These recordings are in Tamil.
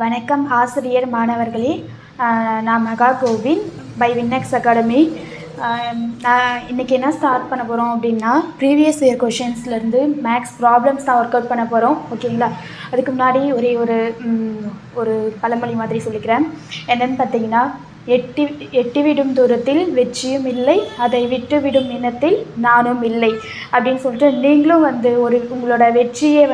வணக்கம் ஆசிரியர் மாணவர்களே. நான் மகா கோவிந்த் பை வின்னெக்ஸ் அகாடமி. நான் இன்றைக்கி என்ன ஸ்டார்ட் பண்ண போகிறோம் அப்படின்னா, ப்ரீவியஸ் இயர் கொஷின்ஸ்லேருந்து மேக்ஸ் ப்ராப்ளம்ஸ் தான் ஒர்க் அவுட் பண்ண போகிறோம். ஓகேங்களா? அதுக்கு முன்னாடி ஒரு பழமொழி மாதிரி சொல்லிக்கிறேன். என்னென்னு பார்த்தீங்கன்னா, எட்டிவிடும் தூரத்தில் வெற்றியும் இல்லை, அதை விட்டுவிடும் இனத்தில் நானும் இல்லை அப்படின்னு சொல்லிட்டு நீங்களும் உங்களோட வெற்றியை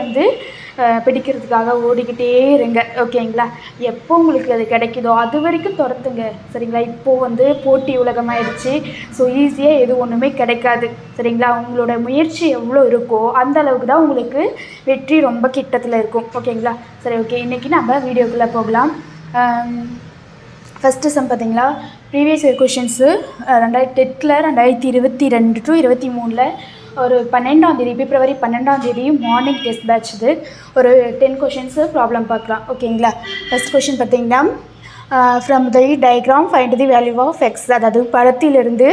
பிடிக்கிறதுக்காக ஓடிக்கிட்டே இருங்க. ஓகேங்களா? எப்போ உங்களுக்கு அது கிடைக்குதோ அது வரைக்கும் துரத்துங்க. சரிங்களா? இப்போது போட்டி உலகமாகிடுச்சு. ஸோ ஈஸியாக எது ஒன்றுமே கிடைக்காது. சரிங்களா? உங்களோட முயற்சி எவ்வளோ இருக்கோ அந்த அளவுக்கு தான் உங்களுக்கு வெற்றி ரொம்ப கிட்டத்தில் இருக்கும். ஓகேங்களா? சரி, ஓகே. இன்றைக்கி நம்ம வீடியோக்குள்ளே போகலாம். ஃபஸ்ட்டு சம் பார்த்தீங்களா, ப்ரீவியஸ் இயர் கொஷின்ஸு 2022 to 2023 ஒரு 12ஆம் தேதி பிப்ரவரி 12ஆம் தேதி மார்னிங் டெஸ்ட் பேட்ச் இது. ஒரு 10 கொஷின்ஸு ப்ராப்ளம் பார்க்கலாம். ஓகேங்களா? ஃபஸ்ட் கொஷின் பார்த்தீங்கன்னா, from the diagram find the value of x, அதாவது படத்திலிருந்து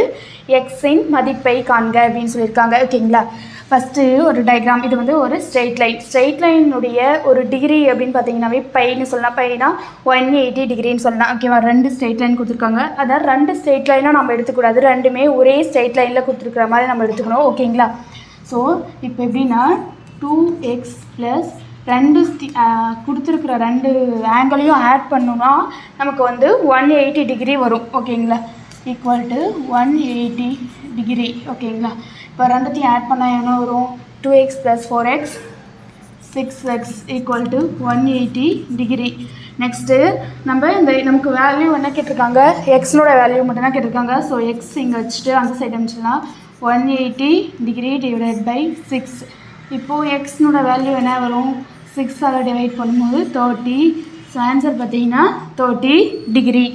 எக்ஸின் மதிப்பை காண்க அப்படின்னு சொல்லியிருக்காங்க. ஓகேங்களா? ஃபஸ்ட்டு ஒரு டயக்ராம். இது ஒரு ஸ்ட்ரெயிட் லைனுடைய ஒரு டிகிரி அப்படின்னு பார்த்தீங்கன்னாவே பைன்னு சொல்லலாம். பைனா 180 டிகிரின்னு சொல்லலாம். ஓகேவா? 2 ஸ்ட்ரெயிட் லைன் கொடுத்துருக்காங்க. அதாவது 2 ஸ்ட்ரெயிட் லைனும் நம்ம எடுத்துக்கூடாது, ரெண்டுமே ஒரே ஸ்ட்ரெயிட் லைனில் கொடுத்துருக்குற மாதிரி நம்ம எடுத்துக்கணும். ஓகேங்களா? ஸோ இப்போ எப்படின்னா 2x + 2 கொடுத்துருக்குற 2 ஆங்கிளையும் ஆட் பண்ணோன்னா நமக்கு 180 டிகிரி வரும். ஓகேங்களா? Equal to 180 degree. ஓகேங்களா? இப்போ ரெண்டுத்தையும் ஆட் பண்ணால் என்ன வரும்? 2x + 4x 6x = 180 degree. Next நமக்கு வேல்யூ என்ன கேட்டிருக்காங்க? எக்ஸனோட வேல்யூ மட்டும் தான் கேட்டிருக்காங்க. ஸோ எக்ஸ் இங்கே வச்சுட்டு அந்த சைடு அனுப்பிச்சிடலாம். 180 டிகிரி / 6. இப்போது எக்ஸனோட வேல்யூ என்ன வரும்? 6ஆல் டிவைட் பண்ணும்போது 30. ஸோ ஆன்சர் பார்த்தீங்கன்னா 30 டிகிரி.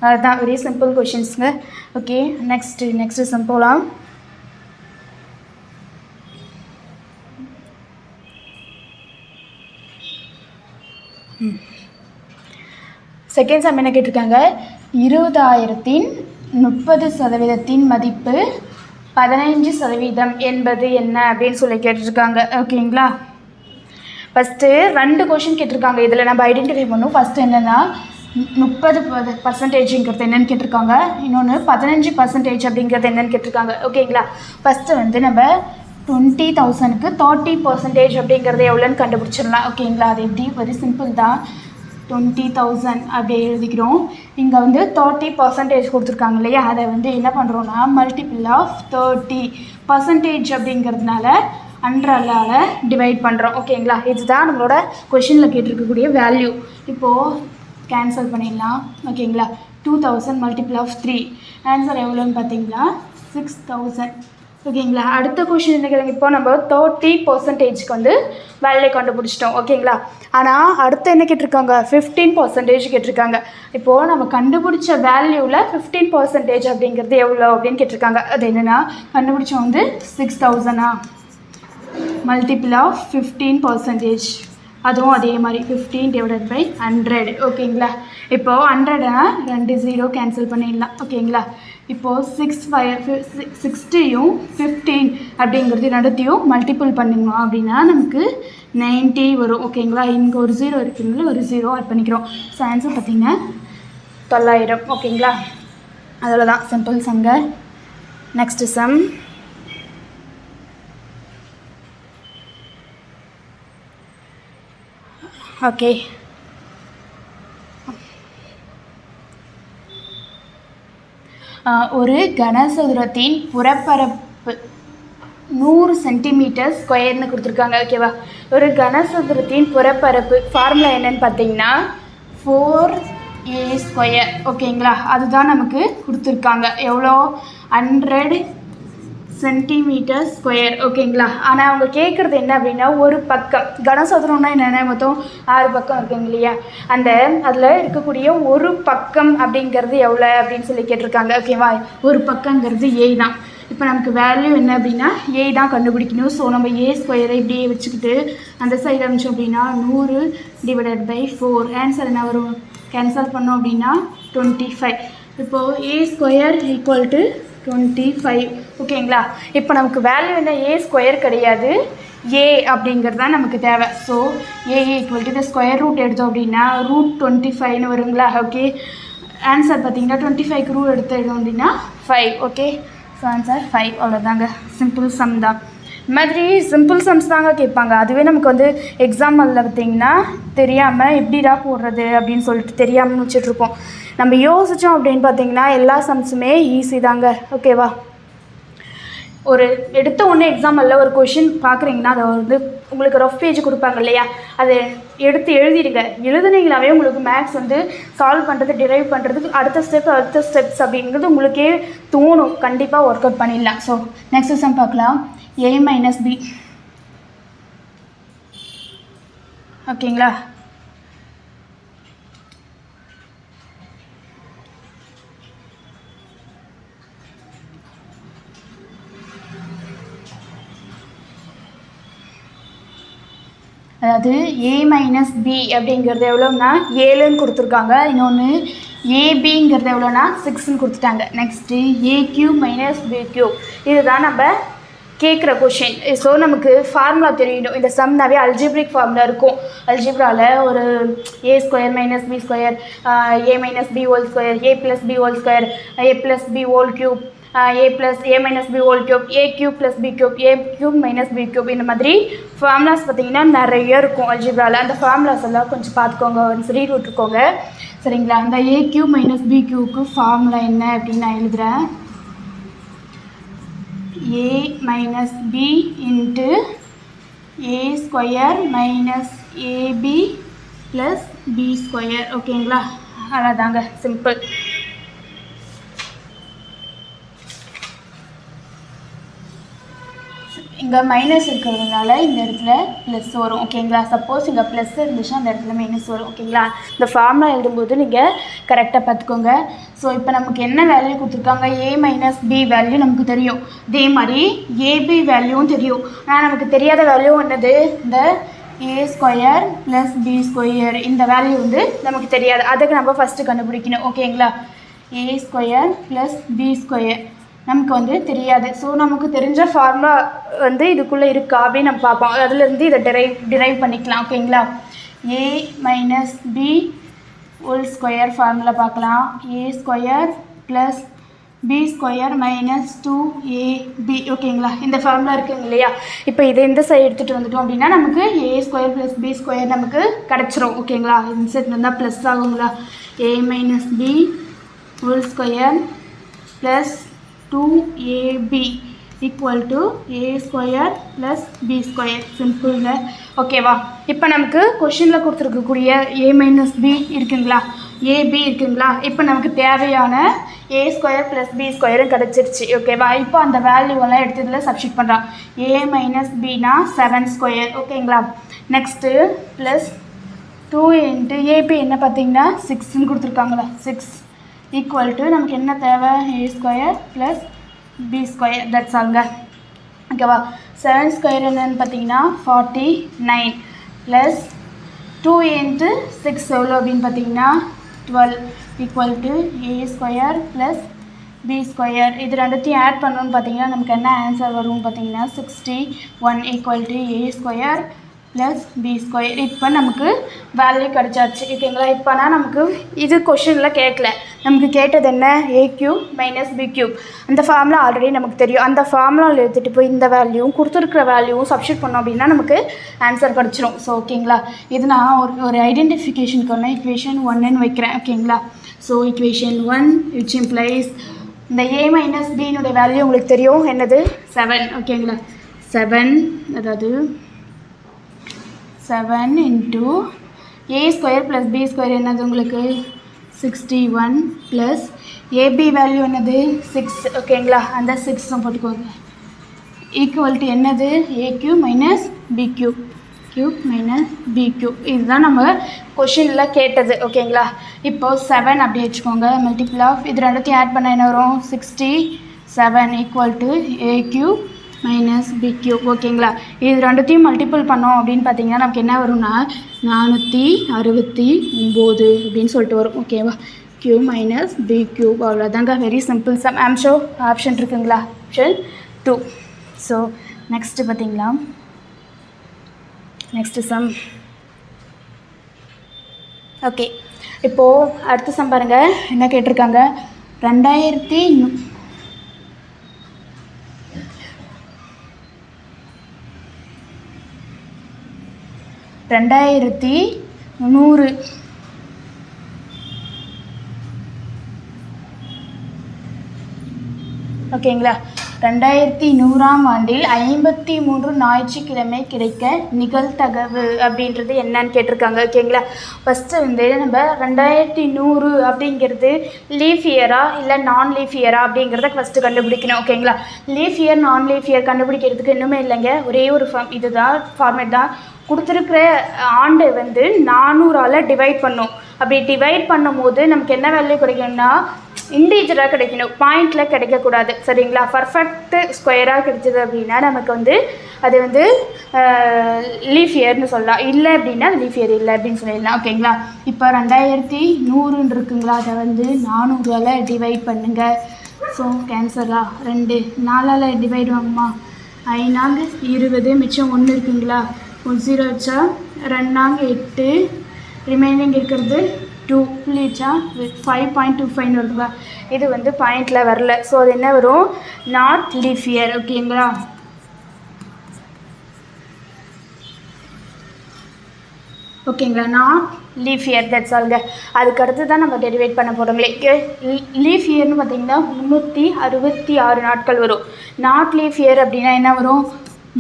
அதுதான் வெரி சிம்பிள் கொஷின்ஸுங்க. ஓகே, நெக்ஸ்ட்டு சம் போகலாம். செகண்ட் சம் என்ன கேட்டிருக்காங்க? 20,000 30% மதிப்பு 15% என்பது என்ன அப்படின்னு சொல்லி கேட்டிருக்காங்க. ஓகேங்களா? ஃபஸ்ட்டு 2 கொஷின் கேட்டிருக்காங்க. இதில் நம்ம ஐடென்டிஃபை பண்ணணும். ஃபஸ்ட்டு என்னென்னா 30% என்னென்னு கேட்டிருக்காங்க. இன்னொன்று 15% அப்படிங்கிறது என்னென்னு கேட்டிருக்காங்க. ஓகேங்களா? ஃபஸ்ட்டு நம்ம 20,000க்கு 30% அப்படிங்கிறது எவ்வளோன்னு கண்டுபிடிச்சிடலாம். ஓகேங்களா? அது எப்படி? வெரி சிம்பிள் தான். 20,000 அப்படி எழுதிக்கிறோம். இங்கே 30% கொடுத்துருக்காங்க இல்லையா, அதை என்ன பண்ணுறோன்னா மல்டிபிள் ஆஃப் 30% அப்படிங்கிறதுனால 100ஆல் டிவைட் பண்ணுறோம். ஓகேங்களா? இதுதான் நம்மளோட கொஷினில் கேட்டிருக்கக்கூடிய வேல்யூ. இப்போது கேன்சல் பண்ணிடலாம். ஓகேங்களா? 2000 மல்டிபிள் ஆஃப் 3 ஆன்சர் எவ்வளோன்னு பார்த்தீங்களா? 6000. ஓகேங்களா? அடுத்த கொஷின் என்ன கேட்குறாங்க? இப்போ நம்ம 30%க்கு வேல்யூ கண்டுபிடிச்சிட்டோம். ஓகேங்களா? ஆனால் அடுத்து என்ன கேட்டிருக்காங்க? 15% கேட்டிருக்காங்க. இப்போது நம்ம கண்டுபிடிச்ச வேல்யூவில் 15% அப்படிங்கிறது எவ்வளோ அப்படின்னு கேட்டிருக்காங்க. அது என்னென்னா கண்டுபிடிச்சோம் 6000 மல்டிபிள் ஆஃப் 15%. அதுவும் அதே மாதிரி 15 / 100. ஓகேங்களா? இப்போது 100னா 2 0 கேன்சல் பண்ணிடலாம். ஓகேங்களா? இப்போது 60யும் 15 அப்படிங்கிறது ரெண்டுத்தையும் மல்டிபிள் பண்ணிடணும் அப்படின்னா நமக்கு 90 வரும். ஓகேங்களா? இங்கே ஒரு 0 இருக்குங்களா, ஒரு 0 ஆட் பண்ணிக்கிறோம். ஸோ ஆன்சர் பார்த்திங்கன்னா 900. ஓகேங்களா? அதில் தான் சிம்பிள் சங்க. Next some. ஓகே, ஒரு கனசதுரத்தின் புறப்பரப்பு 100 சென்டிமீட்டர் ஸ்கொயர்னு கொடுத்துருக்காங்க. ஓகேவா? ஒரு கனசதுரத்தின் புறப்பரப்பு ஃபார்முலா என்னன்னு பார்த்தீங்கன்னா 4a². ஓகேங்களா? அதுதான் நமக்கு கொடுத்துருக்காங்க. எவ்வளோ? 100 சென்டிமீட்டர் ஸ்கொயர். ஓகேங்களா? ஆனால் அவங்க கேட்குறது என்ன அப்படின்னா, ஒரு பக்கம் கனசதுரம்னா என்னென்ன மொத்தம் 6 பக்கம் இருக்குங்க இல்லையா, அதில் இருக்கக்கூடிய ஒரு பக்கம் அப்படிங்கிறது எவ்வளோ அப்படின்னு சொல்லி கேட்டிருக்காங்க. ஓகேவா? ஒரு பக்கங்கிறது a தான். இப்போ நமக்கு வேல்யூ என்ன அப்படின்னா a தான் கண்டுபிடிக்கணும். ஸோ நம்ம a² இப்படியே வச்சுக்கிட்டு அந்த சைடு அமிச்சோம் அப்படின்னா 100 / 4 ஆன்சர் என்ன வரும்? கேன்சல் பண்ணோம் அப்படின்னா 25. இப்போது a² = 25. ஓகேங்களா? இப்போ நமக்கு வேல்யூ என்ன? a² கிடையாது, ஏ அப்படிங்கிறது தான் நமக்கு தேவை. ஸோ ஏ ஈக்குவல் டு இந்த ஸ்கொயர் ரூட் எடுத்தோம் அப்படின்னா √25 வருங்களா? ஓகே, ஆன்சர் பார்த்தீங்கன்னா 25க்கு ரூட் எடுத்தோம் அப்படின்னா 5. Okay, so answer 5. அவ்வளோதாங்க, சிம்பிள் சம் தான். இது மாதிரி சிம்பிள் சம்ஸ் தாங்க கேட்பாங்க. அதுவே நமக்கு வந்து எக்ஸாம்பிளில் பார்த்திங்கன்னா தெரியாமல் எப்படிடா போடுறது அப்படின்னு சொல்லிட்டு தெரியாமல் வச்சுட்ருப்போம். நம்ம யோசித்தோம் அப்படின்னு பார்த்திங்கன்னா எல்லா சம்ஸுமே ஈஸி தாங்க. ஓகேவா? ஒரு எடுத்த ஒன்று எக்ஸாம்பிளில் ஒரு கொஷின் பார்க்குறீங்கன்னா அதை வந்து உங்களுக்கு ரஃப் பேஜ் கொடுப்பாங்க இல்லையா, அதை எடுத்து எழுதிடுங்க. எழுதுனீங்களாவே உங்களுக்கு மேக்ஸ் வந்து சால்வ் பண்ணுறது, டிரைவ் பண்ணுறதுக்கு அடுத்த ஸ்டெப்ஸ் அப்படிங்கிறது உங்களுக்கே தோணும். கண்டிப்பாக ஒர்க் அவுட் பண்ணிடலாம். ஸோ நெக்ஸ்ட் சம் பார்க்கலாம். a minus b. ஓகேங்களா? அதாவது a மைனஸ் b அப்படிங்கிறது எவ்வளோன்னா 7ன்னு கொடுத்துருக்காங்க. இன்னொன்று ஏபிங்கிறது எவ்வளோனா 6ன்னு கொடுத்துட்டாங்க. நெக்ஸ்ட்டு a³ மைனஸ் b³ இதுதான் நம்ம கேட்குற கொஷின். ஸோ நமக்கு ஃபார்முலா தெரியணும். இந்த சம்னாவே அல்ஜிப்ரிக் ஃபார்முலா இருக்கும். அல்ஜிப்ராவில் ஒரு a² minus b² a minus b whole square a plus b whole square a plus b whole cube a minus b whole cube a³ plus b³ a³ minus b³ இந்த மாதிரி ஃபார்முலாஸ் பார்த்தீங்கன்னா நிறைய இருக்கும் அல்ஜிப்ராவில். அந்த ஃபார்முலாஸ் எல்லாம் கொஞ்சம் பார்த்துக்கோங்க, ரீட் விட்டுருக்கோங்க. சரிங்களா? அந்த a³ minus b³க்கு ஃபார்முலா என்ன அப்படின்னு நான் எழுதுகிறேன். a minus b into a² minus ab plus b². ஓகேங்களா? அவ்வளோதாங்க, சிம்பிள். இங்கே மைனஸ் இருக்கிறதுனால இந்த இடத்துல ப்ளஸ் வரும். ஓகேங்களா? சப்போஸ் இங்கே ப்ளஸ் இருந்துச்சுன்னா அந்த இடத்துல மைனஸ் வரும். ஓகேங்களா? இந்த ஃபார்முலா எழுதும்போது நீங்கள் கரெக்டாக பார்த்துக்கோங்க. ஸோ இப்போ நமக்கு என்ன வேல்யூ கொடுத்துருக்காங்க? a மைனஸ் b வேல்யூ நமக்கு தெரியும். இதே மாதிரி ab வேல்யூவும் தெரியும். ஆனால் நமக்கு தெரியாத வேல்யூ என்னது? இந்த a² ப்ளஸ் b². இந்த வேல்யூ வந்து நமக்கு தெரியாது. அதுக்கு நம்ம ஃபஸ்ட்டு கண்டுபிடிக்கணும். ஓகேங்களா? a² ப்ளஸ் b² நமக்கு வந்து தெரியாது. ஸோ நமக்கு தெரிஞ்ச ஃபார்முலா வந்து இதுக்குள்ளே இருக்கா அப்படின்னு நம்ம பார்ப்போம். அதுலேருந்து இதை டிரைவ் பண்ணிக்கலாம். ஓகேங்களா? a minus b whole square formula பார்க்கலாம். a² plus b² minus 2ab. ஓகேங்களா? இந்த ஃபார்முலா இருக்குங்க இல்லையா? இப்போ இதை இந்த சைடு எடுத்துகிட்டு வந்துட்டோம் அப்படின்னா நமக்கு a² ப்ளஸ் b² நமக்கு கிடச்சிரும். ஓகேங்களா? இந்த சைடு இருந்தால் ப்ளஸ் ஆகுங்களா? a minus b whole square plus 2ab equal to a² plus b². சிம்பிள்ங்க. ஓகேவா? இப்போ நமக்கு கொஷினில் கொடுத்துருக்கக்கூடிய a மைனஸ் b இருக்குங்களா, ab இருக்குங்களா? இப்போ நமக்கு தேவையான a² ப்ளஸ் b² கிடச்சிருச்சு. ஓகேவா? இப்போ அந்த வேல்யூவெல்லாம் எடுத்து இதில் சப்ஸ்டிட் பண்ணுறான். a மைனஸ் bனா 7². ஓகேங்களா? நெக்ஸ்ட்டு ப்ளஸ் 2 இன்ட்டு ab என்ன பார்த்தீங்கன்னா 6ன்னு கொடுத்துருக்காங்களா, 6 ஈக்குவல் டு நமக்கு என்ன தேவை? a² plus b². தட்ஸ் ஆல்ங்க. ஓகேவா? 7² என்னன்னு பார்த்தீங்கன்னா 49 ப்ளஸ் 2 இன்ட்டு 6 எவ்வளோ அப்படின்னு பார்த்தீங்கன்னா 12 equal to a² plus b². இது ரெண்டுத்தையும் ஆட் பண்ணணும்னு பார்த்தீங்கன்னா நமக்கு என்ன ஆன்சர் வரும்னு பார்த்தீங்கன்னா 61 equal to a² plus b². இப்போ நமக்கு வேல்யூ கிடச்சாச்சு. ஓகேங்களா? இப்போனா நமக்கு இது கொஷினில் கேட்கல, நமக்கு கேட்டது என்ன? a³ minus b³. அந்த ஃபார்முலா ஆல்ரெடி நமக்கு தெரியும். அந்த ஃபார்முலாவில் எடுத்துகிட்டு போய் இந்த வேல்யூவும் கொடுத்துருக்குற வேல்யூவும் சப்ஸ்டிட் பண்ணோம் அப்படின்னா நமக்கு ஆன்சர் கிடச்சிரும். ஸோ ஓகேங்களா? இது நான் ஒரு ஐடென்டிஃபிகேஷனுக்கு ஒன்று equation 1ன்னு வைக்கிறேன். ஓகேங்களா? ஸோ equation 1 which implies இந்த a மைனஸ் b-னுடைய வேல்யூ உங்களுக்கு தெரியும் என்னது? 7. ஓகேங்களா? 7 அதாவது 7 இன்ட்டு a² ப்ளஸ் b² என்னது உங்களுக்கு 61 ப்ளஸ் ab வேல்யூ என்னது 6. ஓகேங்களா? அந்த 6 போட்டுக்கோங்க. ஈக்குவல் டு என்னது? a³ minus b³ minus b³ இதுதான் நம்ம கொஷினில் கேட்டது. ஓகேங்களா? இப்போது 7 அப்படி வச்சுக்கோங்க. மல்டிபிள் ஆஃப் இது ரெண்டுத்தையும் ஆட் பண்ண என்ன வரும்? 67 equal to a³ minus b³. ஓகேங்களா? இது ரெண்டுத்தையும் மல்டிபிள் பண்ணோம் அப்படின்னு பார்த்தீங்கன்னா நமக்கு என்ன வரும்னா 469 அப்படின்னு சொல்லிட்டு வரும். ஓகேவா? q minus b³. அவ்வளோதாங்க, very simple some. I'm option இருக்குங்களா? ஆப்ஷன் 2. ஸோ நெக்ஸ்ட்டு பார்த்தீங்களா நெக்ஸ்ட்டு சம். ஓகே, இப்போது அடுத்த சம் பாருங்கள். என்ன கேட்டிருக்காங்க? 2100 ஓகேங்களா. 2100ஆம் ஆண்டில் 53 ஞாயிற்றுக்கிழமை கிடைக்க நிகழ்தகவு அப்படின்றது என்னன்னு கேட்டிருக்காங்க. ஓகேங்களா. ஃபஸ்ட்டு வந்து நம்ம 2100 அப்படிங்கிறது லீஃப் இயரா இல்லை நான் லீஃப் இயரா அப்படிங்கிறத ஃபஸ்ட்டு கண்டுபிடிக்கணும். ஓகேங்களா. லீஃப் இயர் நான் லீஃப் இயர் கண்டுபிடிக்கிறதுக்கு இன்னுமே இல்லைங்க, ஒரே ஒரு இதுதான் ஃபார்மேட் தான். கொடுத்துருக்குற ஆண்டு வந்து 400ஆல் டிவைட் பண்ணும். அப்படி டிவைட் பண்ணும் போது நமக்கு என்ன வேல்யூ கிடைக்கும்னா இண்டீஜராக கிடைக்கணும், பாயிண்டில் கிடைக்கக்கூடாது. சரிங்களா. பர்ஃபெக்ட் ஸ்கொயராக கிடைச்சிது அப்படின்னா நமக்கு வந்து அது வந்து லீஃப் இயர்னு சொல்லலாம். இல்லை அப்படின்னா லீஃப் இயர் இல்லை அப்படின்னு சொல்லிடலாம். ஓகேங்களா. இப்போ 2100 இருக்குங்களா, அதை வந்து 400ஆல் டிவைட் பண்ணுங்கள். ஸோ கேன்சரா 2 4ஆல் டிவைட் வாங்குமா, 5 20, மிச்சம் 1 இருக்குங்களா, 0 வச்சா 2 8, ரிமைனிங் இருக்கிறது 2 புள்ளிச்சா 5.25 வருதுங்களா. இது வந்து பாயிண்டில் வரல. ஸோ அது என்ன வரும், நாட் லீஃப் இயர். ஓகேங்களா. ஓகேங்களா, நாட் லீஃப் இயர், தட்ஸ் ஆல்ங்க. அதுக்கு அடுத்து தான் நம்ம டெரிவேட் பண்ண போகிறோங்களே. லீஃப் இயர்னு பார்த்தீங்கன்னா 366 நாட்கள் வரும். நாட் லீஃப் இயர் அப்படின்னா என்ன வரும்,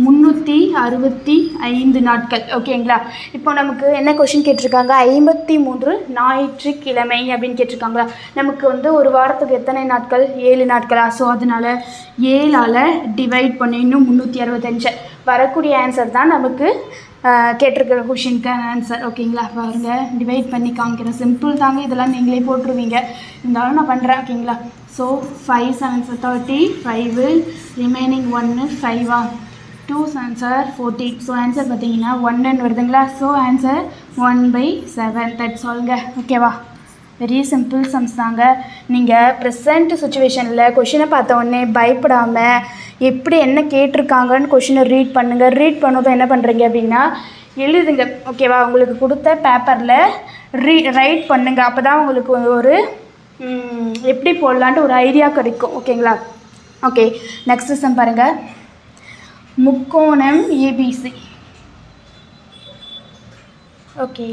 365 நாட்கள். ஓகேங்களா. இப்போ நமக்கு என்ன கொஷின் கேட்டிருக்காங்க, 53 ஞாயிற்றுக்கிழமை அப்படின்னு கேட்டிருக்காங்களா. நமக்கு வந்து ஒரு வாரத்துக்கு எத்தனை நாட்கள், 7 நாட்களா. ஸோ அதனால் 7ஆல் டிவைட் பண்ணி இன்னும் 365 வரக்கூடிய ஆன்சர் தான் நமக்கு கேட்டிருக்கிற கொஷினுக்கான ஆன்சர். ஓகேங்களா. பாருங்கள், டிவைட் பண்ணி காமிக்கிறேன். சிம்பிள் தாங்க, இதெல்லாம் நீங்களே போட்டுருவீங்க, இருந்தாலும் நான் பண்ணுறேன். ஓகேங்களா. So 5 7 30, 5 remaining 1 5 2 7 40. ஸோ ஆன்சர் பார்த்தீங்கன்னா 1 வருதுங்களா. ஸோ ஆன்சர் 1/7, தட்ஸ் ஆல்ங்க. ஓகேவா. வெரி சிம்பிள் சம்ஸ் தாங்க. நீங்கள் ப்ரெசண்ட் சுச்சுவேஷனில் கொஷினை பார்த்த உடனே பயப்படாமல் எப்படி என்ன கேட்டிருக்காங்கன்னு கொஷினை ரீட் பண்ணுங்கள். ரீட் பண்ணதும் என்ன பண்ணுறீங்க அப்படின்னா எழுதுங்க. ஓகேவா. உங்களுக்கு கொடுத்த பேப்பரில் ரைட் பண்ணுங்கள். அப்போ தான் உங்களுக்கு ஒரு எப்படி போடலான்ட்டு ஒரு ஐடியா கிடைக்கும். ஓகேங்களா. ஓகே, நெக்ஸ்ட் சம் பாருங்கள். முக்கோணம் ஏபிசி. ஓகே,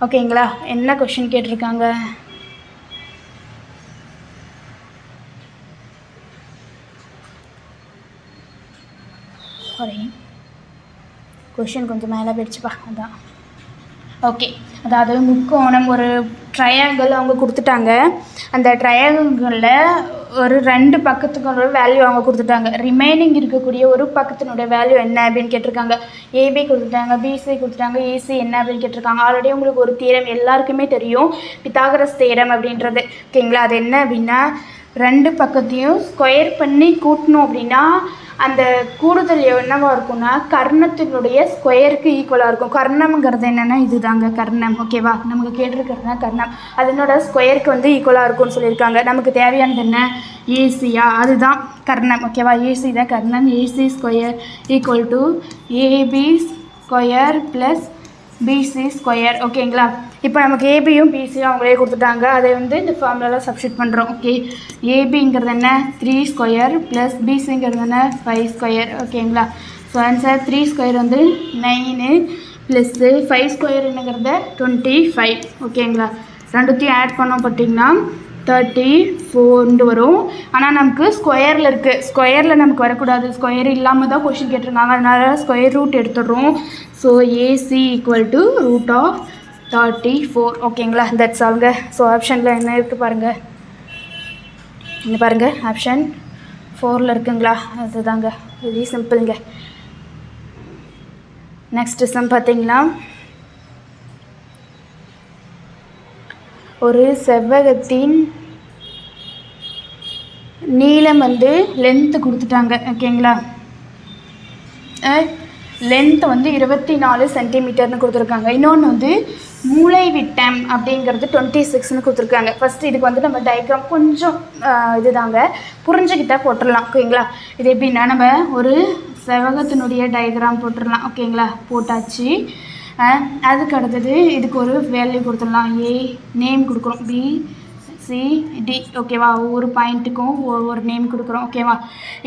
ஓகேங்களா. என்ன கொஷின் கேட்டிருக்காங்க, சாரி கொஷின் கொஞ்சம் மேலே போயிடுச்சுப்பா, அதான். ஓகே, அதாவது முக்கோணம் ஒரு ட்ரையாங்கிள் அவங்க கொடுத்துட்டாங்க. அந்த ட்ரையாங்கிளில் ஒரு 2 பக்கத்துக்கு வேல்யூ அவங்க கொடுத்துட்டாங்க. ரிமைனிங் இருக்கக்கூடிய ஒரு பக்கத்தினுடைய வேல்யூ என்ன அப்படின்னு கேட்டிருக்காங்க. ஏபி கொடுத்துட்டாங்க, பிசி கொடுத்துட்டாங்க, ஏசி என்ன அப்படின்னு கேட்டிருக்காங்க. ஆல்ரெடி உங்களுக்கு ஒரு தியரம் எல்லாருக்குமே தெரியும், பித்தாகரஸ் தியரம் அப்படின்றது. ஓகேங்களா. அது என்ன அப்படின்னா 2 பக்கத்தையும் ஸ்கொயர் பண்ணி கூட்டணும் அப்படின்னா அந்த கூடுதல் என்னவாக இருக்கும்னா கர்ணத்தினுடைய ஸ்கொயருக்கு ஈக்குவலாக இருக்கும். கர்ணம்ங்கிறது என்னென்னா இது தாங்க கர்ணம். ஓகேவா. நமக்கு கேட்டிருக்கிறதுனா கர்ணம், அதனோட ஸ்கொயருக்கு வந்து ஈக்குவலாக இருக்கும்னு சொல்லியிருக்காங்க. நமக்கு தேவையானது என்ன, ஏசியா, அதுதான் கர்ணம். ஓகேவா. ஏசி தான் கர்ணம். AC square equal to AB square plus BC square. ஓகேங்களா. இப்போ நமக்கு ஏபியும் பிசியும் அவங்களே கொடுத்துட்டாங்க. அதை வந்து இந்த ஃபார்முலாவில் சப்ஸ்டிட் பண்ணுறோம். ஓகே, ஏபிங்கிறது என்ன 3 ஸ்கொயர் ப்ளஸ் பிசிங்கிறது என்ன 5 ஸ்கொயர். ஓகேங்களா. ஸோ ஆன்சர் 3 ஸ்கொயர் வந்து 9 ப்ளஸ்ஸு 5 ஸ்கொயர் என்னங்கிறத 25. ஓகேங்களா. ரெண்டுத்தையும் ஆட் பண்ணோம் பார்த்தீங்கன்னா 34 வரும். ஆனால் நமக்கு ஸ்கொயரில் இருக்குது, ஸ்கொயரில் நமக்கு வரக்கூடாது, ஸ்கொயர் இல்லாமல் தான் கொஷின் கேட்டிருக்காங்க. அதனால் ஸ்கொயர் ரூட் எடுத்துடுறோம். So AC equal to root of 34. ஓகேங்களா. தட்ஸ் ஆல்ங்க. ஸோ ஆப்ஷனில் என்ன இருக்குது பாருங்கள், இங்கே பாருங்கள், ஆப்ஷன் 4ல் இருக்குங்களா, அதுதாங்க. வெரி சிம்பிளுங்க. நெக்ஸ்ட் சம் பார்த்தீங்கன்னா ஒரு செவ்வகத்தின் நீளம் வந்து லென்த்து கொடுத்துட்டாங்க. ஓகேங்களா. லென்த் வந்து 24 சென்டிமீட்டர்னு கொடுத்துருக்காங்க. இன்னொன்று வந்து மூளை விட்டம் அப்படிங்கிறது 26ன்னு கொடுத்துருக்காங்க. ஃபஸ்ட்டு இதுக்கு வந்து நம்ம டயக்ராம் கொஞ்சம் இதுதாங்க புரிஞ்சுக்கிட்டால் போட்டுடலாம். ஓகேங்களா? இது எப்படின்னா நம்ம ஒரு செவகத்தினுடைய டயக்ராம் போட்டுடலாம். ஓகேங்களா? போட்டாச்சு. அதுக்கு அடுத்தது இதுக்கு ஒரு வேல்யூ கொடுத்துடலாம். ஏ நேம் கொடுக்குறோம், பி சி டி. ஓகேவா? ஒவ்வொரு பாயிண்ட்டுக்கும் ஒவ்வொரு நேம் கொடுக்குறோம். ஓகேவா?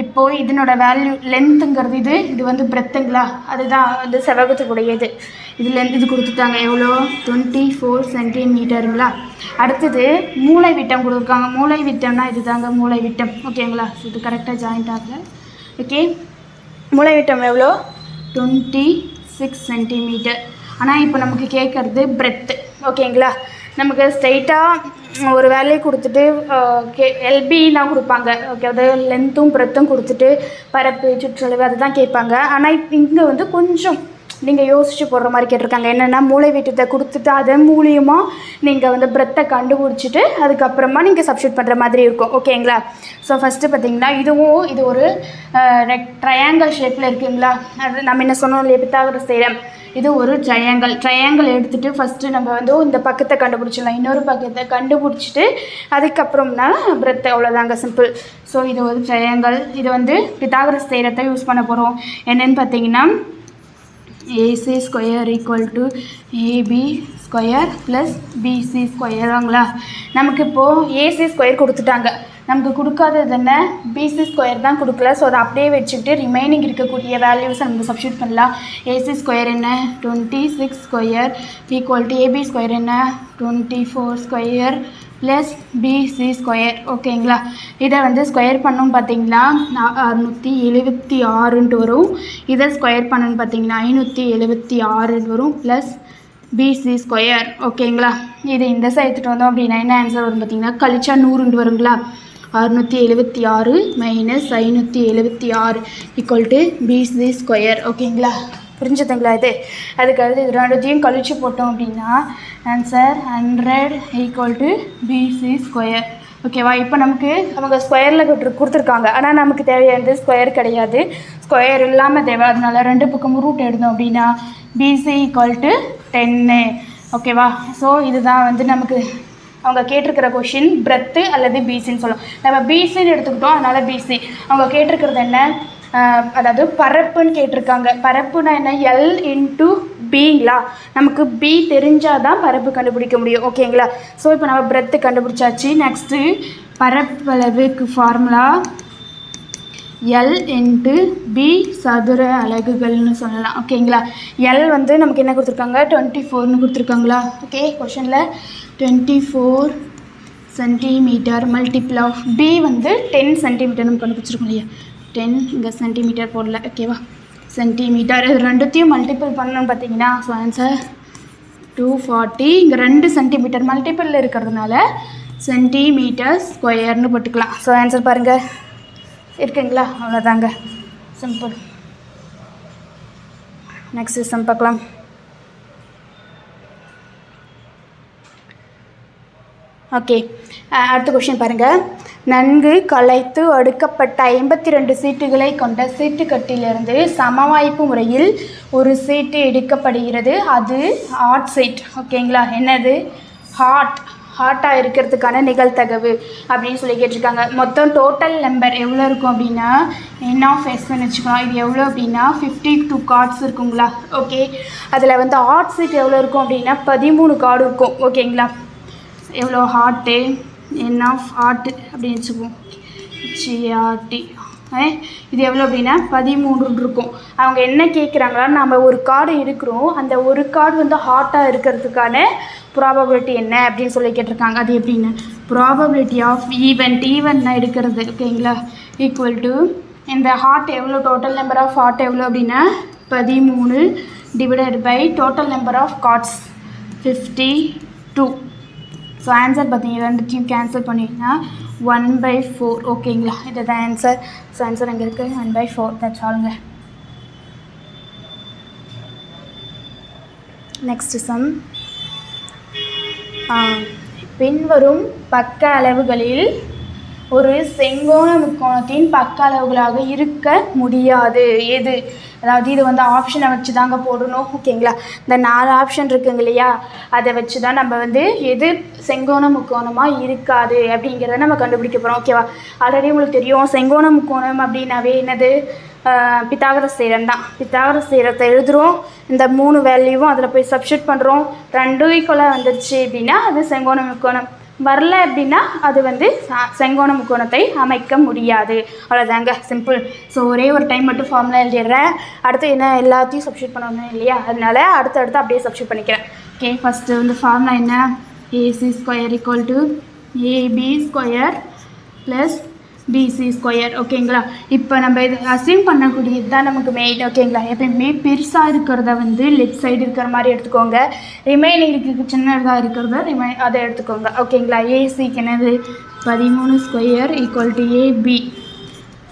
இப்போது இதனோட வேல்யூ லென்த்துங்கிறது இது வந்து பிரெத்துங்களா, அதுதான் வந்து செவகத்துக்குடையது. இது லென்த் இது கொடுத்துட்டாங்க எவ்வளோ 24 சென்டிமீட்டருங்களா. அடுத்தது மூளை விட்டம் கொடுத்துருக்காங்க. மூளை விட்டம்னா இது தாங்க மூளை விட்டம். ஓகேங்களா? இது கரெக்டாக ஜாயிண்ட் ஆகல. ஓகே, மூளை விட்டம் எவ்வளோ 26 சென்டிமீட்டர். ஆனால் இப்போ நமக்கு கேட்குறது பிரெத்து. ஓகேங்களா? நமக்கு ஸ்ட்ரைட்டாக ஒரு வேலையை கொடுத்துட்டு எல்பின்னா கொடுப்பாங்க. ஓகே, அது லென்த்தும் பிரெத்தும் கொடுத்துட்டு பரப்பு சுற்றளவு அதுதான் கேட்பாங்க. ஆனால் இங்கே வந்து கொஞ்சம் நீங்கள் யோசித்து போடுற மாதிரி கேட்டிருக்காங்க. என்னென்னா மூளை விட்டத்தை கொடுத்துட்டு அதன் மூலியமாக நீங்கள் வந்து பிரெத்தை கண்டுபிடிச்சிட்டு அதுக்கப்புறமா நீங்கள் சப்ஸ்டியூட் பண்ணுற மாதிரி இருக்கும். ஓகேங்களா? ஸோ ஃபஸ்ட்டு பார்த்திங்கன்னா இது ஒரு ட்ரையாங்கிள் ஷேப்பில் இருக்குங்களா. அது நம்ம என்ன சொன்னோம் இல்லையா, பித்தாகரஸ் தியரம். இது ஒரு ட்ரையாங்கிள் எடுத்துகிட்டு ஃபஸ்ட்டு நம்ம வந்து இந்த பக்கத்தை கண்டுபிடிச்சிடலாம். இன்னொரு பக்கத்தை கண்டுபிடிச்சிட்டு அதுக்கப்புறம்னா பிரெத், அவ்வளோதாங்க, சிம்பிள். ஸோ இது ஒரு ட்ரையாங்கிள். இது வந்து பித்தாகரஸ் தியரத்தை யூஸ் பண்ண போகிறோம். என்னென்னு பார்த்தீங்கன்னா AC square equal to AB square plus BC ஸ்கொயருங்களா. நமக்கு இப்போது ஏசி ஸ்கொயர் கொடுத்துட்டாங்க. நமக்கு கொடுக்காதது என்ன, பிசி ஸ்கொயர் தான் கொடுக்கல. ஸோ அதை அப்படியே வச்சுக்கிட்டு ரிமைனிங் இருக்கக்கூடிய வேல்யூஸை நம்ம சப்ஸ்டியூட் பண்ணலாம். ஏசி ஸ்கொயர் என்ன 26 square equal to AB square என்ன 24 ஸ்கொயர் ப்ளஸ் பிசி ஸ்கொயர். ஓகேங்களா? இதை வந்து ஸ்கொயர் பண்ணணும் பார்த்தீங்கன்னா 676 வரும். இதை ஸ்கொயர் பண்ணணும்னு பார்த்தீங்கன்னா 576 வரும் ப்ளஸ் பிசி ஸ்கொயர். ஓகேங்களா? இது இந்த சைடு எடுத்துகிட்டு வந்தோம் அப்படின்னா என்ன ஆன்சர் வரும் பார்த்தீங்கன்னா கழிச்சா 100 வருங்களா. 676 minus 576 equal to PC square. ஓகேங்களா? புரிஞ்சுதுங்களா? இது அதுக்கடுத்து இது ரெண்டுத்தையும் கழிச்சு போட்டோம் அப்படின்னா answer 100 equal to PC square. ஓகேவா? இப்போ நமக்கு அவங்க ஸ்கொயரில் கொடுத்துருக்காங்க. ஆனால் நமக்கு தேவையானது ஸ்கொயர் கிடையாது, ஸ்கொயர் இல்லாமல் தேவை. அதனால ரெண்டு பக்கமும் ரூட் எடுத்தோம் அப்படின்னா பிசி ஈக்குவல் டு 10. ஓகேவா? ஸோ இதுதான் வந்து நமக்கு அவங்க கேட்டிருக்கிற கொஷின் பிரெத்து அல்லது பிசின்னு சொல்லலாம். நம்ம பிசின்னு எடுத்துக்கிட்டோம், அதனால் பிசி. அவங்க கேட்டிருக்கிறது என்ன, அதாவது பரப்புன்னு கேட்டிருக்காங்க. பரப்புனா என்ன, எல் இன்ட்டு பிங்களா. நமக்கு பி தெரிஞ்சால் தான் பரப்பு கண்டுபிடிக்க முடியும். ஓகேங்களா? ஸோ இப்போ நம்ம பிரெத்து கண்டுபிடிச்சாச்சு. நெக்ஸ்ட்டு பரப்பளவுக்கு ஃபார்முலா எல் இன்ட்டு பி சதுர அலகுகள்னு சொல்லலாம். ஓகேங்களா? எல் வந்து நமக்கு என்ன கொடுத்துருக்காங்க 24ன்னு கொடுத்துருக்காங்களா. ஓகே, கொஷனில் 24 சென்டிமீட்டர் மல்டிபிள் ஆஃப் பி வந்து 10 சென்டிமீட்டர் நம்ம கண்டுபிடிச்சிருக்கோம் இல்லையா. 10 இங்கே சென்டிமீட்டர் போடல. ஓகேவா? சென்டிமீட்டர் இது ரெண்டுத்தையும் மல்டிபிள் பண்ணணும்னு பார்த்தீங்கன்னா ஸோ ஆன்சர் 240. இங்கே 2 சென்டிமீட்டர் மல்டிபிளில் இருக்கிறதுனால சென்டிமீட்டர் ஸ்கொயர்னு போட்டுக்கலாம். ஸோ ஆன்சர் பாருங்கள் இருக்குங்களா. அவ்வளோதாங்க, சிம்பிள். நெக்ஸ்ட் சம் பார்க்கலாம். ஓகே, அடுத்த கொஷின் பாருங்கள். நன்கு கலைத்து அடுக்கப்பட்ட 52 சீட்டுகளை கொண்ட சீட்டுக்கட்டிலிருந்து சமவாய்ப்பு முறையில் ஒரு சீட்டு எடுக்கப்படுகிறது. அது ஹாட் சீட். ஓகேங்களா? என்னது ஹாட்டாக இருக்கிறதுக்கான நிகழ்தகவு அப்படின்னு சொல்லி கேட்டிருக்காங்க. மொத்தம் டோட்டல் நம்பர் எவ்வளோ இருக்கும் அப்படின்னா என் ஆஃப் எஸ்ன்னு வச்சுக்கலாம். இது எவ்வளோ அப்படின்னா 52 கார்ட்ஸ் இருக்குங்களா. ஓகே, அதில் வந்து ஹாட் சீட் எவ்வளோ இருக்கும் அப்படின்னா 13 கார்டு இருக்கும். ஓகேங்களா? எவ்வளோ ஹாட்டு என் ஆஃப் ஹாட்டு அப்படின்னு வச்சுக்குவோம் ஜிஆர்டி. இது எவ்வளோ அப்படின்னா 13 இருக்கும். அவங்க என்ன கேட்குறாங்களா, நம்ம ஒரு கார்டு இருக்கிறோம், அந்த ஒரு கார்டு வந்து ஹாட்டாக இருக்கிறதுக்கான ப்ராபபிலிட்டி என்ன அப்படின்னு சொல்லி கேட்டிருக்காங்க. அது எப்படின்னு ப்ராபபிலிட்டி ஆஃப் ஈவெண்ட்னா எடுக்கிறது. ஓகேங்களா? ஈக்குவல் டு இந்த ஹார்ட் எவ்வளோ, டோட்டல் நம்பர் ஆஃப் ஹார்ட் எவ்வளோ அப்படின்னா 13 divided by total number of cards 52. So answer பார்த்தீங்கன்னா ரெண்டுத்தையும் கேன்சல் பண்ணிங்கன்னா 1/4. ஓகேங்களா? இதுதான் ஆன்சர். ஸோ ஆன்சர் அங்கே இருக்குது 1/4. தட்ஸ் ஆலுங்க. Next sum. பின்வரும் பக்க அளவுகளில் ஒரு செங்கோண முக்கோணத்தின் பக்க அளவுகளாக இருக்க முடியாது. எது? அதாவது இது வந்து ஆப்ஷனை வச்சு தாங்க போடணும். ஓகேங்களா? இந்த 4 ஆப்ஷன் இருக்குங்க இல்லையா, அதை வச்சு தான் நம்ம வந்து எது செங்கோண முக்கோணமாக இருக்காது அப்படிங்கிறத நம்ம கண்டுபிடிக்க போகிறோம். ஓகேவா? ஆல்ரெடி உங்களுக்கு தெரியும் செங்கோண முக்கோணம் அப்படின்னாவே என்னது, பித்தாகரஸ் தேற்றம் தான். பித்தாகரஸ் தேற்றத்தை எழுதுகிறோம், இந்த 3 வேல்யூவும் அதில் போய் சப்ஸ்டிட் பண்ணுறோம், 2 ஈக்குவலாக வந்துடுச்சு அப்படின்னா அது செங்கோண முக்கோணம். வரல அப்படின்னா அது வந்து செங்கோண முக்கோணத்தை அமைக்க முடியாது. அவ்வளோதாங்க, சிம்பிள். ஸோ ஒரே ஒரு டைம் மட்டும் ஃபார்முலா எழுதிடுறேன். அடுத்து என்ன எல்லாத்தையும் சப்ஸ்டிட் பண்ணணும் இல்லையா, அதனால அடுத்து அப்படியே சப்ஸ்டிட் பண்ணிக்கிறேன். ஓகே, ஃபஸ்ட்டு வந்து ஃபார்முலா என்ன, AC square equal to AB square plus BC square. ஓகேங்களா? இப்போ நம்ம இது அசீவ் பண்ணக்கூடியது தான் நமக்கு மெயின். ஓகேங்களா? எப்பயுமே பெருசாக இருக்கிறத வந்து லெஃப்ட் சைடு இருக்கிற மாதிரி எடுத்துக்கோங்க, ரிமைனிங்க்கு சின்னதாக இருக்கிறத அதை எடுத்துக்கோங்க. ஓகேங்களா? ஏசிக்கு என்னது 13 square equal to AB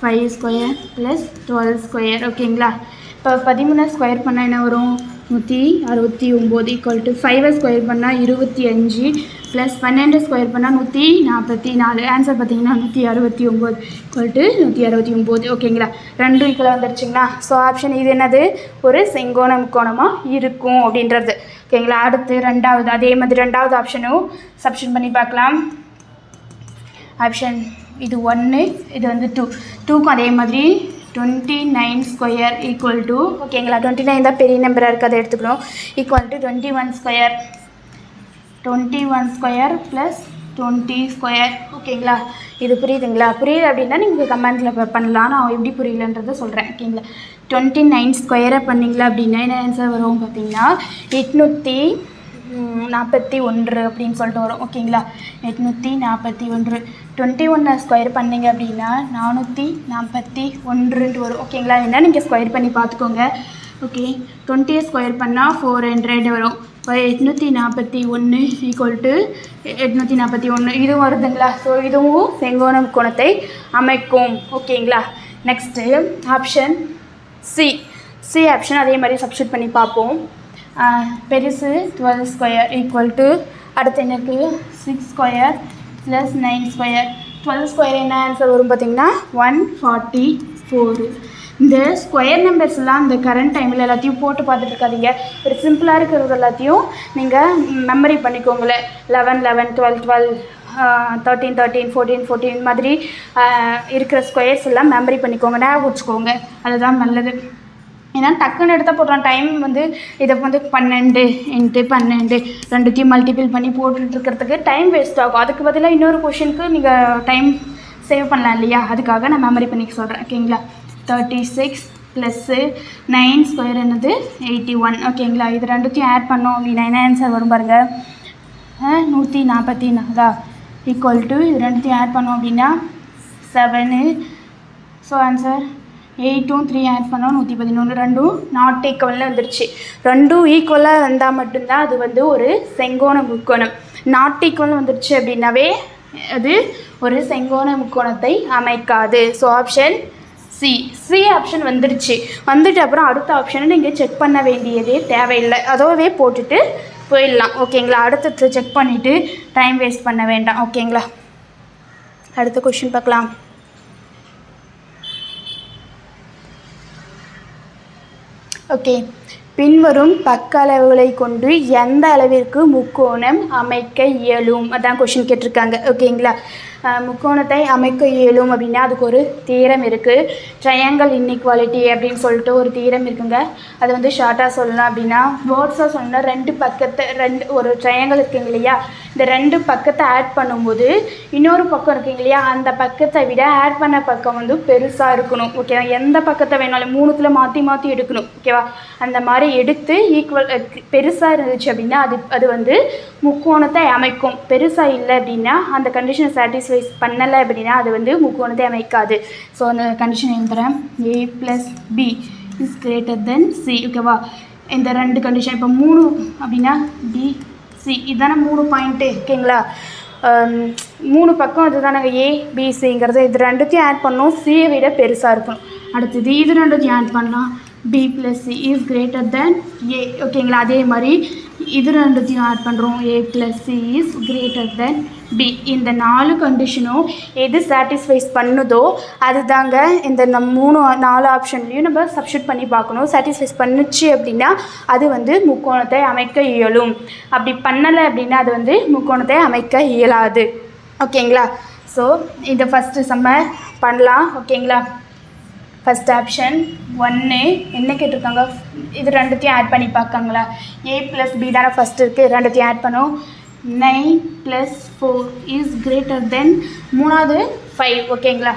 5 square plus 12 square. ஓகேங்களா? இப்போ 13 ஸ்கொயர் பண்ணால் என்ன வரும், 169 ஈக்குவல் டு 5 ஸ்கொயர் பண்ணால் 25 ப்ளஸ் 12 ஸ்கொயர் பண்ணால் 144. ஆன்சர் பார்த்தீங்கன்னா 169 ஈக்குவல் டு 169. ஓகேங்களா? 2 ஈக்குவலாக வந்துடுச்சிங்களா? ஸோ ஆப்ஷன் இது என்னது, ஒரு செங்கோண முக்கோணமாக இருக்கும் அப்படின்றது. ஓகேங்களா? அடுத்து ரெண்டாவது, அதே மாதிரி ரெண்டாவது ஆப்ஷனும் சப்ஸ்டிட் பண்ணி பார்க்கலாம். ஆப்ஷன் இது 1, இது வந்து 2. 2க்கும் அதே மாதிரி 29 ஸ்கொயர் ஈக்குவல் டு, ஓகேங்களா, 29 தான் பெரிய நம்பராக இருக்குது, அதை எடுத்துக்கணும், equal to 21 square plus 20 square. ஓகேங்களா? இது புரியுதுங்களா? புரியுது அப்படின்னா நீங்கள் கமெண்ட்டில் பண்ணலாம், நான் எப்படி புரியலன்றதை சொல்கிறேன். ஓகேங்களா? 29 ஸ்கொயரை பண்ணிங்களா அப்படின்னா என்ன ஆன்சர் வரும் பார்த்தீங்கன்னா 841 அப்படின்னு சொல்லிட்டு வரும். ஓகேங்களா? 841. 21 ஸ்கொயர் பண்ணிங்க அப்படின்னா 441 வரும். ஓகேங்களா? என்ன நீங்கள் ஸ்கொயர் பண்ணி பார்த்துக்கோங்க. ஓகே, 20 ஸ்கொயர் பண்ணால் 400 வரும். 841 ஈக்குவல் டு 841 இது வருதுங்களா? ஸோ இதுவும் செங்கோண முக்கோணத்தை அமைக்கும். ஓகேங்களா? நெக்ஸ்ட்டு ஆப்ஷன் சி ஆப்ஷன் அதே மாதிரி சப்ஸ்டிட் பண்ணி பார்ப்போம். பெருசு 12 ஸ்கொயர் ஈக்குவல் டு, அடுத்து எனக்கு 6 ஸ்கொயர் ப்ளஸ் 9 ஸ்கொயர். 12 ஸ்கொயர் என்ன ஆன்சர் வரும் பார்த்தீங்கன்னா 144. இந்த ஸ்கொயர் நம்பர்ஸ்லாம் இந்த கரண்ட் டைமில் எல்லாத்தையும் போட்டு பார்த்துட்டு இருக்காதீங்க, ஒரு சிம்பிளாக இருக்கிறது எல்லாத்தையும் நீங்கள் மெமரி பண்ணிக்கோங்களேன். 11 11, 12 12, 13 13, 14 14 மாதிரி இருக்கிற ஸ்கொயர்ஸ் எல்லாம் மெமரி பண்ணிக்கோங்க, ஞாபகம் வச்சுக்கோங்க, அதுதான் நல்லது. ஏன்னா டக்குன்னு எடுத்தால் போடுறோம், டைம் வந்து இதை வந்து 12 × 12 ரெண்டுத்தையும் மல்டிபிள் பண்ணி போட்டுட்ருக்கிறதுக்கு டைம் வேஸ்ட் ஆகும். அதுக்கு பதிலாக இன்னொரு கொஷனுக்கு நீங்கள் டைம் சேவ் பண்ணலாம் இல்லையா, அதுக்காக நான் மெமரி பண்ணிக்க சொல்கிறேன். ஓகேங்களா? 36 ப்ளஸ்ஸு 9 ஸ்கொயர் என்னது 81. ஓகேங்களா? இது ரெண்டுத்தையும் ஆட் பண்ணோம் அப்படின்னா என்ன ஆன்சர் வரும் பாருங்கள், 144 ஈக்குவல் டு, இது ரெண்டுத்தையும் ஆட் பண்ணோம் அப்படின்னா 7. ஸோ ஆன்சர் 8ம் 3 ஆட் பண்ணோம் 111. ரெண்டும் நாட் ஈக்குவலில் வந்துருச்சு. ரெண்டும் ஈக்குவலாக வந்தால் மட்டும்தான் அது வந்து ஒரு செங்கோண முக்கோணம். நாட் ஈக்குவல் வந்துருச்சு அப்படின்னாவே அது ஒரு செங்கோண முக்கோணத்தை அமைக்காது. ஸோ ஆப்ஷன் சி ஆப்ஷன் வந்துட்டு அப்புறம் அடுத்த ஆப்ஷனை நீங்கள் செக் பண்ண வேண்டியதே தேவையில்லை, அதோவே போட்டுட்டு போயிடலாம். ஓகேங்களா? அடுத்தது செக் பண்ணிவிட்டு டைம் வேஸ்ட் பண்ண வேண்டாம். ஓகேங்களா? அடுத்த கொஷின் பார்க்கலாம். ஓகே, பின்வரும் பக்க அளவுகளை கொண்டு எந்த அளவிற்கு முக்கோணம் அமைக்க இயலும், அதான் கொஷின் கேட்டிருக்காங்க. ஓகேங்களா? முக்கோணத்தை அமைக்க இயலும் அப்படின்னா அதுக்கு ஒரு தீரம் இருக்குது, ட்ரையாங்கிள் இன்இக்வாலிட்டி அப்படின்னு சொல்லிட்டு ஒரு தீரம் இருக்குங்க. அது வந்து ஷார்ட்டாக சொல்லலாம் அப்படின்னா, வேர்ட்ஸாக சொல்லணும்னா ஒரு ட்ரையாங்கிள் இருக்குங்க இல்லையா, இந்த 2 பக்கத்தை ஆட் பண்ணும்போது இன்னொரு பக்கம் இருக்குங்க இல்லையா, அந்த பக்கத்தை விட ஆட் பண்ண பக்கம் வந்து பெருசாக இருக்கணும். ஓகேவா? எந்த பக்கத்தை வேணாலும் 3த்துல மாற்றி எடுக்கணும். ஓகேவா? அந்த மாதிரி எடுத்து பெருசாக இருந்துச்சு அப்படின்னா அது வந்து முக்கோணத்தை அமைக்கும். பெருசாக இல்லை அப்படின்னா அந்த கண்டிஷனை சாட்டிஸ்ஃபை பண்ணலை அப்படின்னா அது வந்து முக்கோணத்தை அமைக்காது. ஸோ அந்த கண்டிஷன் எழுதுகிறேன், a + b is greater than c. ஓகேவா? இந்த 2 கண்டிஷன், இப்போ 3 அப்படின்னா b c, இதுதானே 3 பாயிண்ட்டு. ஓகேங்களா? 3 பக்கம் இதுதானே a b cங்கிறது, இது ரெண்டுத்தையும் ஆட் பண்ணணும், சியை விட பெருசாக இருக்கணும். அடுத்தது இது ரெண்டுத்தையும் ஆட் பண்ணலாம், B plus C is greater than A. ஓகேங்களா, அதே மாதிரி இது ரெண்டுத்தையும் ஆட் பண்ணுறோம். A plus C is greater than B. இந்த 4 கண்டிஷனும் எது சாட்டிஸ்ஃபைஸ் பண்ணுதோ அதுதாங்க இந்த 4 ஆப்ஷன்லையும் நம்ம சப்ஸ்டியூட் பண்ணி பார்க்கணும். சாட்டிஸ்ஃபைஸ் பண்ணுச்சு அப்படின்னா அது வந்து முக்கோணத்தை அமைக்க இயலும். அப்படி பண்ணலை அப்படின்னா அது வந்து முக்கோணத்தை அமைக்க இயலாது. ஓகேங்களா, ஸோ இந்த ஃபஸ்ட்டு சம்ம பண்ணலாம். ஓகேங்களா, ஃபஸ்ட் ஆப்ஷன் 1A என்ன கேட்டிருக்காங்க, இது ரெண்டுத்தையும் ஆட் பண்ணி பார்க்காங்களா. A + B தானே ஃபஸ்ட்டு இருக்குது, ரெண்டுத்தையும் ஆட் பண்ணோம். 9 + 4 இஸ் கிரேட்டர் தென் 3வது 5. ஓகேங்களா,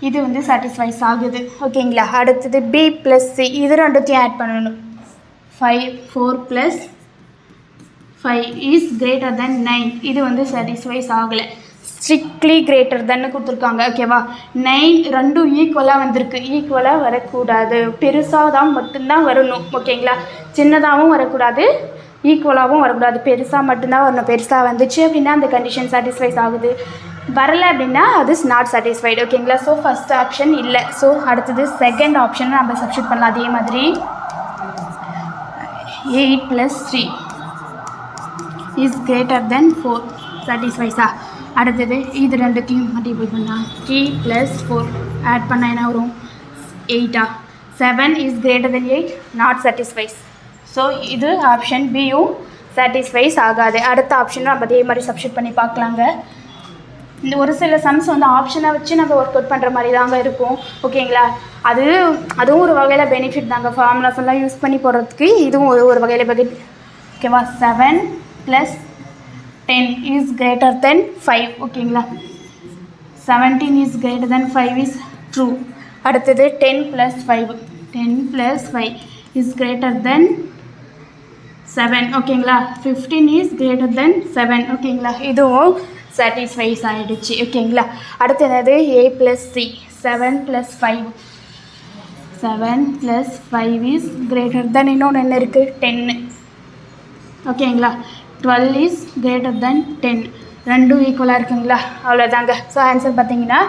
இது வந்து சாட்டிஸ்ஃபைஸ் ஆகுது. ஓகேங்களா, அடுத்தது B + C இது ரெண்டுத்தையும் ஆட் பண்ணணும். 4 + 5 இஸ் கிரேட்டர் தென் 9. இது வந்து சாட்டிஸ்ஃபைஸ் ஆகலை. ஸ்ட்ரிக்ட்லி கிரேட்டர் தென்னு கொடுத்துருக்காங்க. ஓகேவா, 9 ரெண்டும் ஈக்குவலாக வந்திருக்கு. ஈக்குவலாக வரக்கூடாது, பெருசாக தான் மட்டும்தான் வரணும். ஓகேங்களா, சின்னதாகவும் வரக்கூடாது, ஈக்குவலாகவும் வரக்கூடாது, பெருசாக மட்டும்தான் வரணும். பெருசாக வந்துச்சு அப்படின்னா அந்த கண்டிஷன் சாட்டிஸ்ஃபைஸ் ஆகுது. வரலை அப்படின்னா அது நாட் சாட்டிஸ்ஃபைடு. ஓகேங்களா, ஸோ ஃபஸ்ட் ஆப்ஷன் இல்லை. ஸோ அடுத்தது செகண்ட் ஆப்ஷன் நம்ம சப்ஸ்டியூட் பண்ணலாம். அதே மாதிரி 8 + 3 இஸ் கிரேட்டர் தென் 4 சாட்டிஸ்ஃபைஸா. அடுத்தது இது ரெண்டுத்தையும் மல்டிபிள் பண்ணால் 3 + 4 ஆட் பண்ணால் என்ன வரும், 8. 7 is greater than 8 not satisfies. So இது ஆப்ஷன் பியும் சாட்டிஸ்ஃபைஸ் ஆகாது. அடுத்த ஆப்ஷனும் நம்ம அதே மாதிரி சப்ஸ்டியூட் பண்ணி பார்க்கலாங்க. இந்த ஒரு சில சம்ஸ் வந்து ஆப்ஷனை வச்சு நம்ம ஒர்க் அவுட் பண்ணுற மாதிரி தாங்க இருக்கும். ஓகேங்களா, அதுவும் ஒரு வகையில் பெனிஃபிட் தாங்க. ஃபார்முலாஸ் எல்லாம் யூஸ் பண்ணி போடுறதுக்கு இதுவும் ஒரு வகையில் பெனிஃபிட். ஓகேவா, 7 + 10 is greater than 5. ஓகேங்களா, 17 is greater than 5 is true. அடுத்தது 10 + 5 10 + 5 is greater than 7. ஓகேங்களா, 15 is greater than 7. ஓகேங்களா, இதுவும் சாட்டிஸ்ஃபைஸ் ஆகிடுச்சு. ஓகேங்களா, அடுத்து என்னது, A + C 7 + 5 7 + 5 is greater than இன்னொன்று என்ன இருக்குது, 10. ஓகேங்களா, 12 இஸ் கிரேட்டர் தென் 10. ரெண்டும் ஈக்குவலாக இருக்குங்களா, அவ்வளோதாங்க. ஸோ ஆன்சர் பார்த்தீங்கன்னா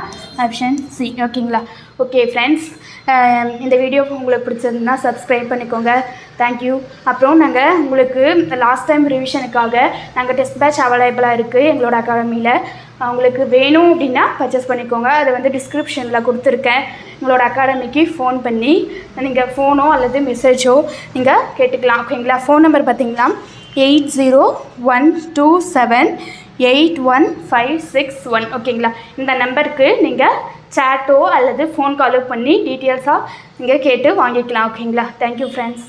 ஆப்ஷன் சி. ஓகேங்களா, ஓகே ஃப்ரெண்ட்ஸ், இந்த வீடியோ உங்களுக்கு பிடிச்சிருந்தா சப்ஸ்கிரைப் பண்ணிக்கோங்க. தேங்க்யூ. அப்புறம் நாங்கள் உங்களுக்கு லாஸ்ட் டைம் ரிவிஷனுக்காக நாங்கள் டெஸ்ட் பேட்ச் அவைலபிளாக இருக்குது எங்களோட அகாடமியில். உங்களுக்கு வேணும் அப்படின்னா பர்ச்சேஸ் பண்ணிக்கோங்க. அது வந்து டிஸ்கிரிப்ஷனில் கொடுத்துருக்கேன். எங்களோட அகாடமிக்கு ஃபோன் பண்ணி நீங்கள் ஃபோனோ அல்லது மெசேஜோ நீங்கள் கேட்டுக்கலாம். ஓகேங்களா, ஃபோன் நம்பர் பார்த்தீங்கன்னா 8012781561. ஓகேங்களா, இந்த நம்பருக்கு நீங்கள் சேட்டோ அல்லது ஃபோன் காலோ பண்ணி டீட்டெயில்ஸாக நீங்கள் கேட்டு வாங்கிக்கலாம். ஓகேங்களா, தேங்க்யூ ஃப்ரெண்ட்ஸ்.